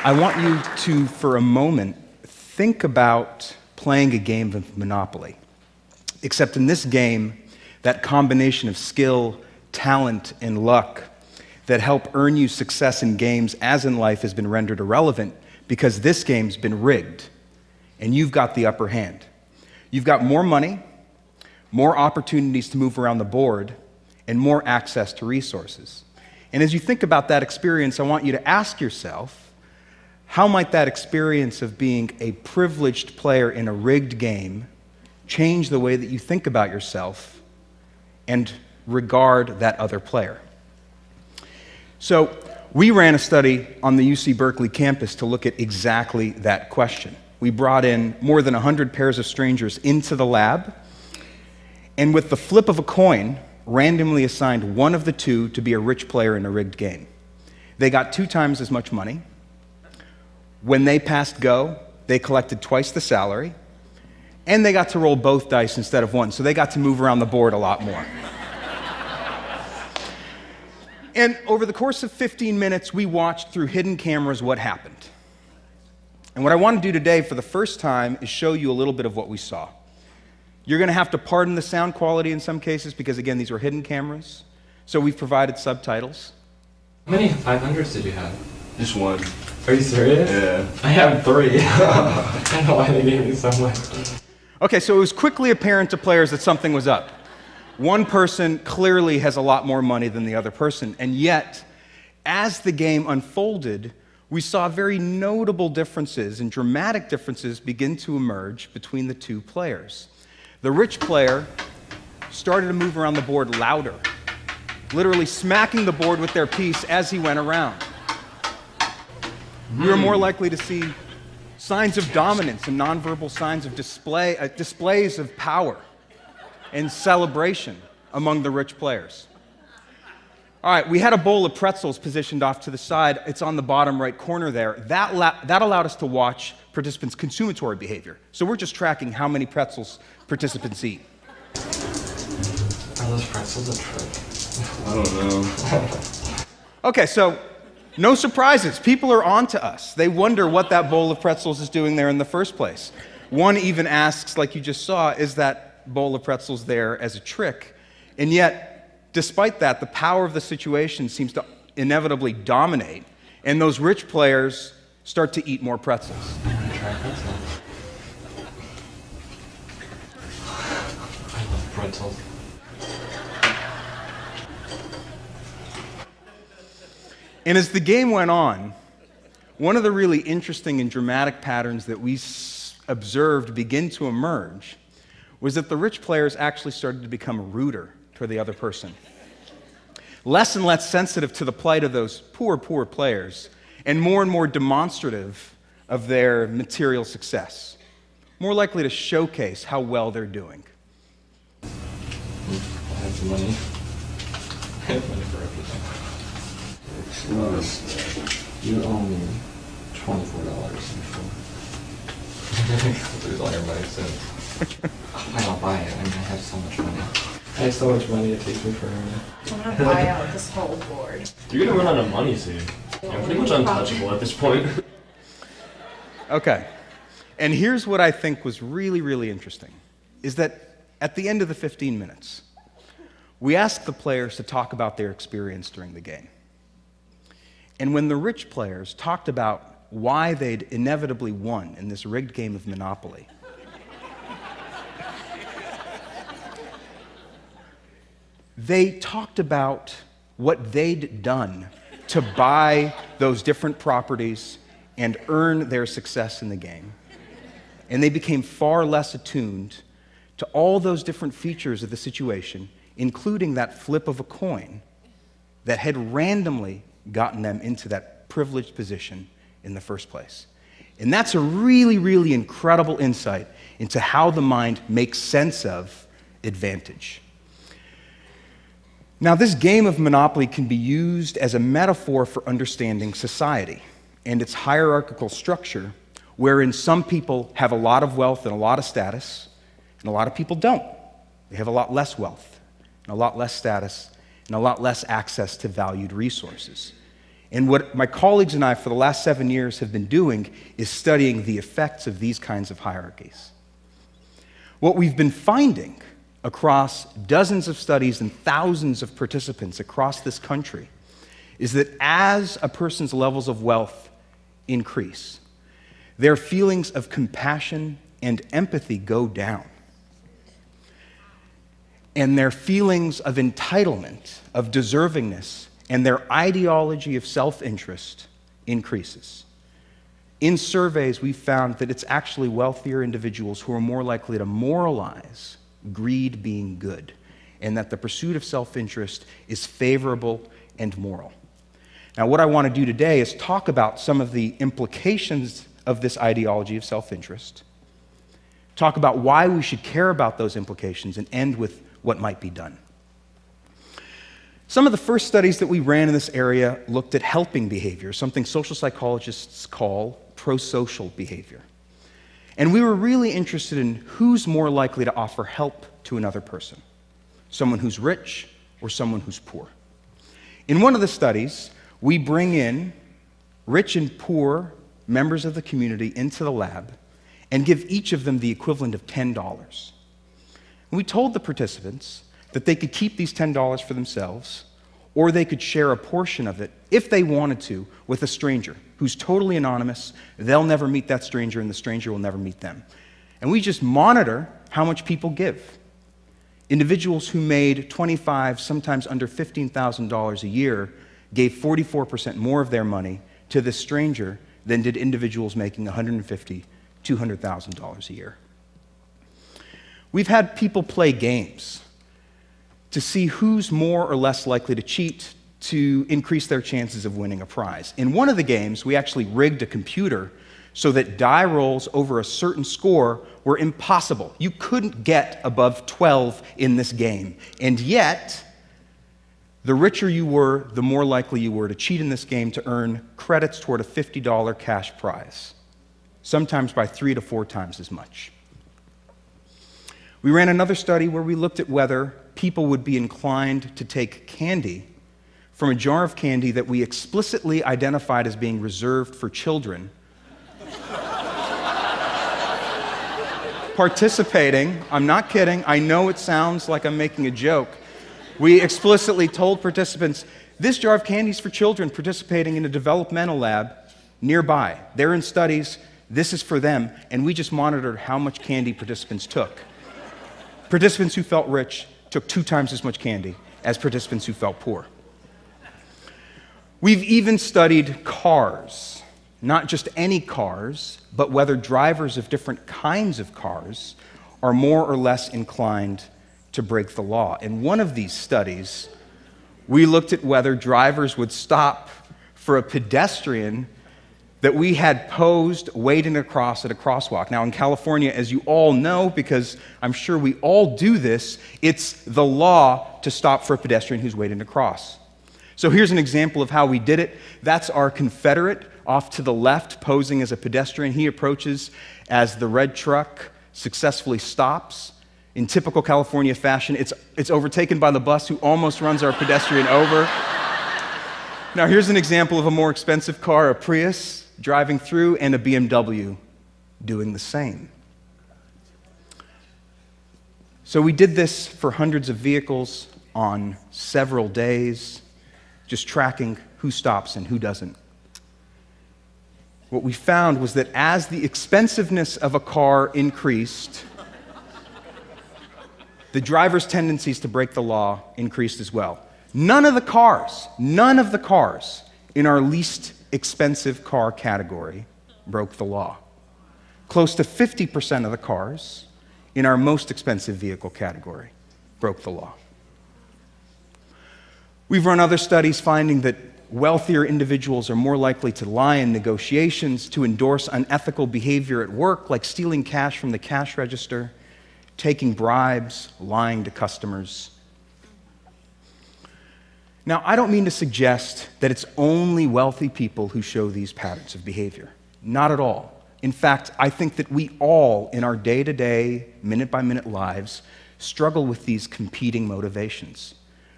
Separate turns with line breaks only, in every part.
I want you to, for a moment, think about playing a game of Monopoly. Except in this game, that combination of skill, talent, and luck that help earn you success in games as in life has been rendered irrelevant because this game's been rigged, and you've got the upper hand. You've got more money, more opportunities to move around the board, and more access to resources. And as you think about that experience, I want you to ask yourself, how might that experience of being a privileged player in a rigged game change the way that you think about yourself and regard that other player? So we ran a study on the UC Berkeley campus to look at exactly that question. We brought in more than 100 pairs of strangers into the lab, and with the flip of a coin, randomly assigned one of the two to be a rich player in a rigged game. They got 2 times as much money. When they passed go, they collected twice the salary, and they got to roll both dice instead of one, so they got to move around the board a lot more. And over the course of 15 minutes, we watched through hidden cameras what happened. And what I want to do today for the first time is show you a little bit of what we saw. You're going to have to pardon the sound quality in some cases because, again, these were hidden cameras. So we've provided subtitles.
How many 500s did you have?
Just one.
Are you serious?
Yeah.
I have 3. I don't know why they gave me so much.
Okay, so it was quickly apparent to players that something was up. One person clearly has a lot more money than the other person, and yet, as the game unfolded, we saw very notable differences and dramatic differences begin to emerge between the two players. The rich player started to move around the board louder, literally smacking the board with their piece as he went around. We were more likely to see signs of dominance and nonverbal signs of displays of power and celebration among the rich players. All right, we had a bowl of pretzels positioned off to the side. It's on the bottom right corner there. That allowed us to watch participants' consummatory behavior. So we're just tracking how many pretzels participants eat.
Are those pretzels a trick?
I don't know.
Okay, so no surprises. People are on to us. They wonder what that bowl of pretzels is doing there in the first place. One even asks, like you just saw, is that bowl of pretzels there as a trick? And yet, despite that, the power of the situation seems to inevitably dominate, and those rich players start to eat more pretzels.
I want to try pretzels. I love pretzels.
And as the game went on, one of the really interesting and dramatic patterns that we observed begin to emerge was that the rich players actually started to become ruder toward the other person. Less and less sensitive to the plight of those poor players, and more demonstrative of their material success. More likely to showcase how well they're doing.
I have some money. I have money for everything. You owe me $24 before. Lose all your money soon. I don't buy it. I mean, I have so much money. I have so much money, it takes me forever.
I'm gonna buy out this whole board.
You're gonna run out of money soon. I'm pretty much untouchable at this point.
Okay, and here's what I think was really interesting, is that at the end of the 15 minutes, we asked the players to talk about their experience during the game. And when the rich players talked about why they'd inevitably won in this rigged game of Monopoly, they talked about what they'd done to buy those different properties and earn their success in the game. And they became far less attuned to all those different features of the situation, including that flip of a coin that had randomly gotten them into that privileged position in the first place. And that's a really incredible insight into how the mind makes sense of advantage. Now, this game of Monopoly can be used as a metaphor for understanding society and its hierarchical structure, wherein some people have a lot of wealth and a lot of status, and a lot of people don't. They have a lot less wealth, and a lot less status, and a lot less access to valued resources. And what my colleagues and I for the last 7 years have been doing is studying the effects of these kinds of hierarchies. What we've been finding across dozens of studies and thousands of participants across this country is that as a person's levels of wealth increase, their feelings of compassion and empathy go down. And their feelings of entitlement, of deservingness, and their ideology of self-interest increases. In surveys, we've found that it's actually wealthier individuals who are more likely to moralize greed being good, and that the pursuit of self-interest is favorable and moral. Now, what I want to do today is talk about some of the implications of this ideology of self-interest, talk about why we should care about those implications, and end with what might be done. Some of the first studies that we ran in this area looked at helping behavior, something social psychologists call prosocial behavior. And we were really interested in who's more likely to offer help to another person, someone who's rich or someone who's poor. In one of the studies, we bring in rich and poor members of the community into the lab and give each of them the equivalent of $10. And we told the participants that they could keep these $10 for themselves, or they could share a portion of it, if they wanted to, with a stranger who's totally anonymous. They'll never meet that stranger, and the stranger will never meet them. And we just monitor how much people give. Individuals who made $25,000, sometimes under $15,000 a year, gave 44% more of their money to this stranger than did individuals making $150,000, $200,000 a year. We've had people play games to see who's more or less likely to cheat to increase their chances of winning a prize. In one of the games, we actually rigged a computer so that die rolls over a certain score were impossible. You couldn't get above 12 in this game. And yet, the richer you were, the more likely you were to cheat in this game to earn credits toward a $50 cash prize, sometimes by 3 to 4 times as much. We ran another study where we looked at whether people would be inclined to take candy from a jar of candy that we explicitly identified as being reserved for children, participating. I'm not kidding. I know it sounds like I'm making a joke. We explicitly told participants, this jar of candy is for children participating in a developmental lab nearby. They're in studies. This is for them. And we just monitored how much candy participants took. Participants who felt rich took 2 times as much candy as participants who felt poor. We've even studied cars, not just any cars, but whether drivers of different kinds of cars are more or less inclined to break the law. In one of these studies, we looked at whether drivers would stop for a pedestrian that we had posed waiting across at a crosswalk. Now, in California, as you all know, because I'm sure we all do this, it's the law to stop for a pedestrian who's waiting to cross. So here's an example of how we did it. That's our Confederate off to the left, posing as a pedestrian. He approaches as the red truck successfully stops. In typical California fashion, it's overtaken by the bus, who almost runs our pedestrian over. Now, here's an example of a more expensive car, a Prius, driving through, and a BMW doing the same. So we did this for hundreds of vehicles on several days, just tracking who stops and who doesn't. What we found was that as the expensiveness of a car increased, the driver's tendencies to break the law increased as well. None of the cars in our least expensive car category broke the law. Close to 50% of the cars in our most expensive vehicle category broke the law. We've run other studies finding that wealthier individuals are more likely to lie in negotiations, to endorse unethical behavior at work, like stealing cash from the cash register, taking bribes, lying to customers. Now, I don't mean to suggest that it's only wealthy people who show these patterns of behavior. Not at all. In fact, I think that we all, in our day-to-day, minute-by-minute lives, struggle with these competing motivations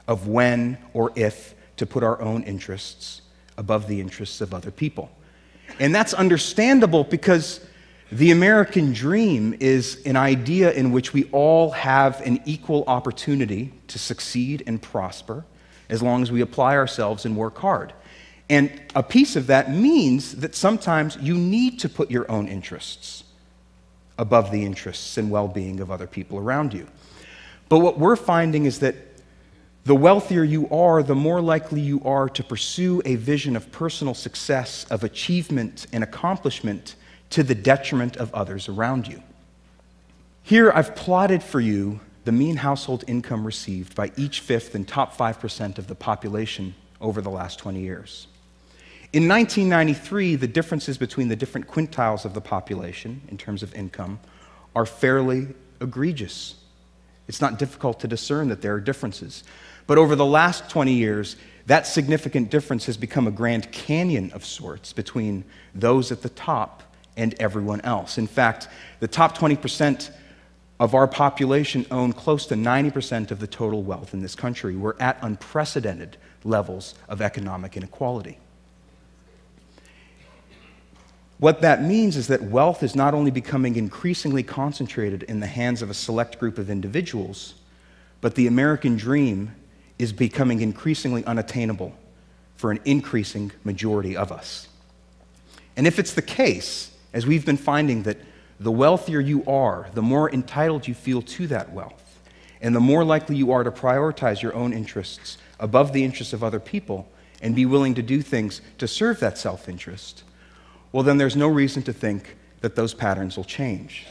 of when or if to put our own interests above the interests of other people. And that's understandable because the American dream is an idea in which we all have an equal opportunity to succeed and prosper as long as we apply ourselves and work hard. And a piece of that means that sometimes you need to put your own interests above the interests and well-being of other people around you. But what we're finding is that the wealthier you are, the more likely you are to pursue a vision of personal success, of achievement and accomplishment to the detriment of others around you. Here I've plotted for you the mean household income received by each fifth and top 5% of the population over the last 20 years. In 1993, the differences between the different quintiles of the population in terms of income are fairly egregious. It's not difficult to discern that there are differences. But over the last 20 years, that significant difference has become a Grand Canyon of sorts between those at the top and everyone else. In fact, the top 20% of our population own close to 90% of the total wealth in this country. We're at unprecedented levels of economic inequality. What that means is that wealth is not only becoming increasingly concentrated in the hands of a select group of individuals, but the American dream is becoming increasingly unattainable for an increasing majority of us. And if it's the case, as we've been finding, that the wealthier you are, the more entitled you feel to that wealth, and the more likely you are to prioritize your own interests above the interests of other people and be willing to do things to serve that self-interest, well, then there's no reason to think that those patterns will change.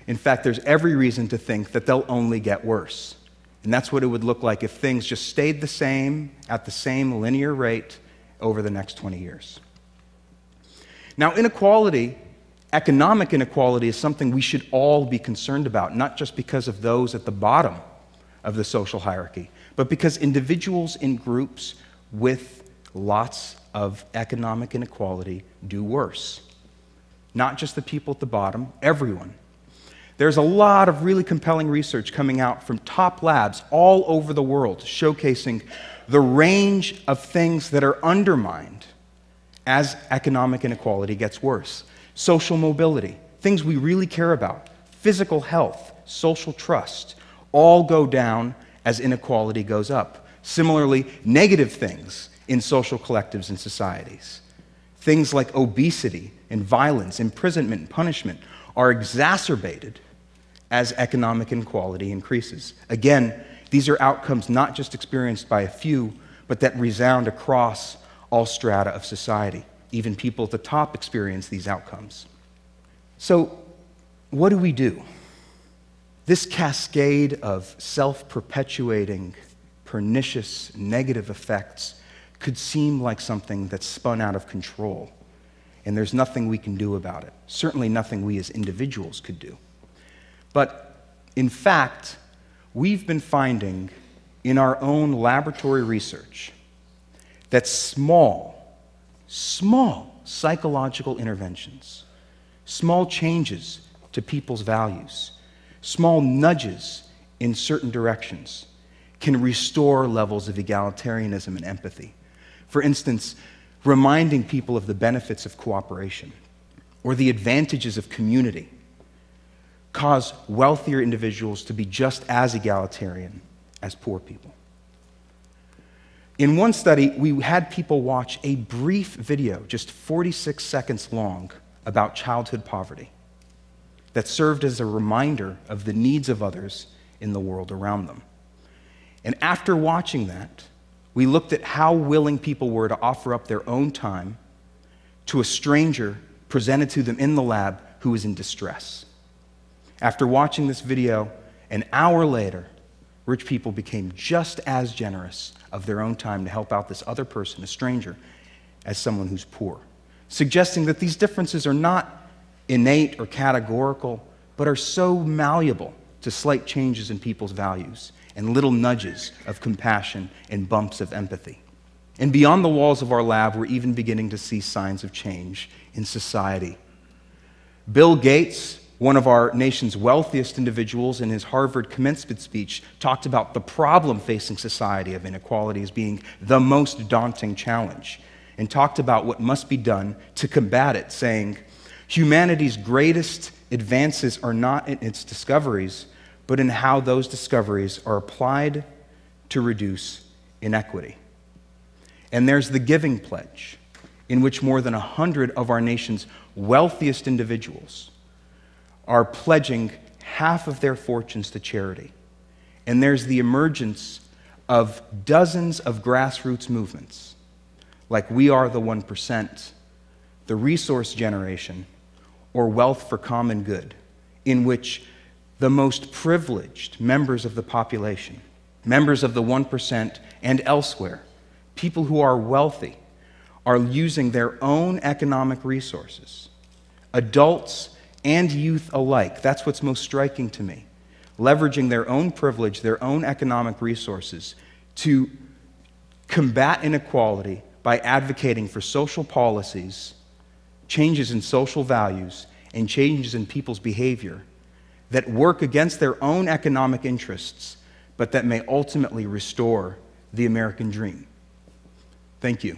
In fact, there's every reason to think that they'll only get worse. And that's what it would look like if things just stayed the same at the same linear rate over the next 20 years. Now, inequality, economic inequality, is something we should all be concerned about, not just because of those at the bottom of the social hierarchy, but because individuals in groups with lots of economic inequality do worse. Not just the people at the bottom, everyone. There's a lot of really compelling research coming out from top labs all over the world showcasing the range of things that are undermined as economic inequality gets worse. Social mobility, things we really care about, physical health, social trust, all go down as inequality goes up. Similarly, negative things in social collectives and societies. Things like obesity and violence, imprisonment and punishment are exacerbated as economic inequality increases. Again, these are outcomes not just experienced by a few, but that resound across all strata of society. Even people at the top experience these outcomes. So, what do we do? This cascade of self-perpetuating, pernicious, negative effects could seem like something that's spun out of control, and there's nothing we can do about it. Certainly nothing we as individuals could do. But in fact, we've been finding in our own laboratory research that small psychological interventions, small changes to people's values, small nudges in certain directions can restore levels of egalitarianism and empathy. For instance, reminding people of the benefits of cooperation or the advantages of community cause wealthier individuals to be just as egalitarian as poor people. In one study, we had people watch a brief video, just 46 seconds long, about childhood poverty that served as a reminder of the needs of others in the world around them. And after watching that, we looked at how willing people were to offer up their own time to a stranger presented to them in the lab who was in distress. After watching this video, an hour later, rich people became just as generous of their own time to help out this other person, a stranger, as someone who's poor, suggesting that these differences are not innate or categorical, but are so malleable to slight changes in people's values and little nudges of compassion and bumps of empathy. And beyond the walls of our lab, we're even beginning to see signs of change in society. Bill Gates, one of our nation's wealthiest individuals, in his Harvard commencement speech, talked about the problem facing society of inequality as being the most daunting challenge. and talked about what must be done to combat it, saying, humanity's greatest advances are not in its discoveries, but in how those discoveries are applied to reduce inequity. And there's the Giving Pledge, in which more than 100 of our nation's wealthiest individuals are pledging half of their fortunes to charity. And there's the emergence of dozens of grassroots movements, like We Are the 1%, the Resource Generation, or Wealth for Common Good, in which the most privileged members of the population, members of the 1% and elsewhere, people who are wealthy, are using their own economic resources, adults and youth alike. That's what's most striking to me. Leveraging their own privilege, their own economic resources to combat inequality by advocating for social policies, changes in social values, and changes in people's behavior that work against their own economic interests, but that may ultimately restore the American dream. Thank you.